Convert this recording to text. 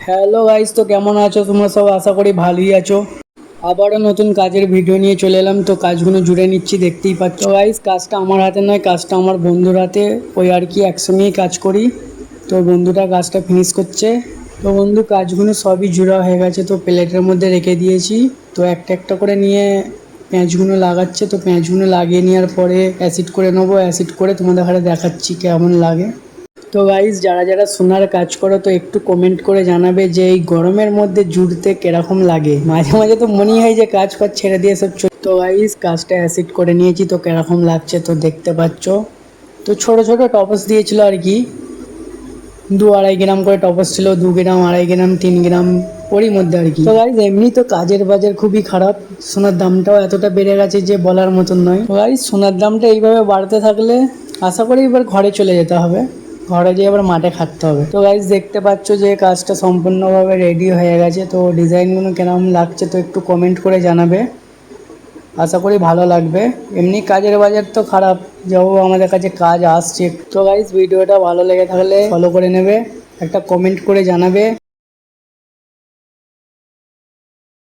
Hello guys, তো কেমন আছো তোমরা সব? আশা করি ভালোই আছো। আবারও নতুন কাজের ভিডিও নিয়ে চলে এলাম। তো কাজগুলো জুড়ে নিচ্ছি, দেখতেই পাচ্ছ গাইস। কাজটা আমার হাতে নয়, কাজটা আমার বন্ধুর হাতে। ওই আর কি একসঙ্গেই কাজ করি। তো বন্ধুটা কাজটা ফিনিশ করছে। তো বন্ধু, কাজগুলো সবই জুড়া হয়ে গেছে, তো প্লেটের মধ্যে রেখে দিয়েছি। তো একটা একটা করে নিয়ে পেঁয়াজগুলো লাগাচ্ছে। তো পেঁয়াজগুলো লাগিয়ে নেওয়ার পরে অ্যাসিড করে নেবো। অ্যাসিড করে তোমাদের হাতে দেখাচ্ছি কেমন লাগে। তো গাইস, যারা যারা সোনার কাজ করো তো একটু কমেন্ট করে জানাবে যে এই গরমের মধ্যে জুড়তে কিরকম লাগে। মাঝে মাঝে তো মনেই হয় যে কাজ ফাজ ছেড়ে দিয়ে সব তো গাইস, কাজটা অ্যাসিড করে নিয়েছি। তো কিরকম লাগছে তো দেখতে পাচ্ছ। তো ছোট ছোট টপস দিয়েছিল আর কি। 2-2.5 গ্রাম করে টপস ছিল, 2 গ্রাম, 2.5 গ্রাম, 3 গ্রাম, ওরই মধ্যে আর কি। তো গাইস, এমনি তো কাজের বাজার খুবই খারাপ। সোনার দামটাও এতটা বেড়ে গেছে যে বলার মতন নয়। তো গাইস, সোনার দামটা এইভাবে বাড়তে থাকলে আশা করি এবার ঘরে চলে যেতে হবে। ঘরে যেয়ে আবার মাঠে খাটতে হবে। তো গাইস, দেখতে পাচ্ছ যে কাজটা সম্পূর্ণভাবে রেডি হয়ে গেছে। তো ডিজাইনগুলো কেমন লাগছে তো একটু কমেন্ট করে জানাবে। আশা করি ভালো লাগবে। এমনি কাজের বাজার তো খারাপ, যাও আমাদের কাছে কাজ আসছে। তো গাইস, ভিডিওটা ভালো লেগে থাকলে ফলো করে নেবে, একটা কমেন্ট করে জানাবে।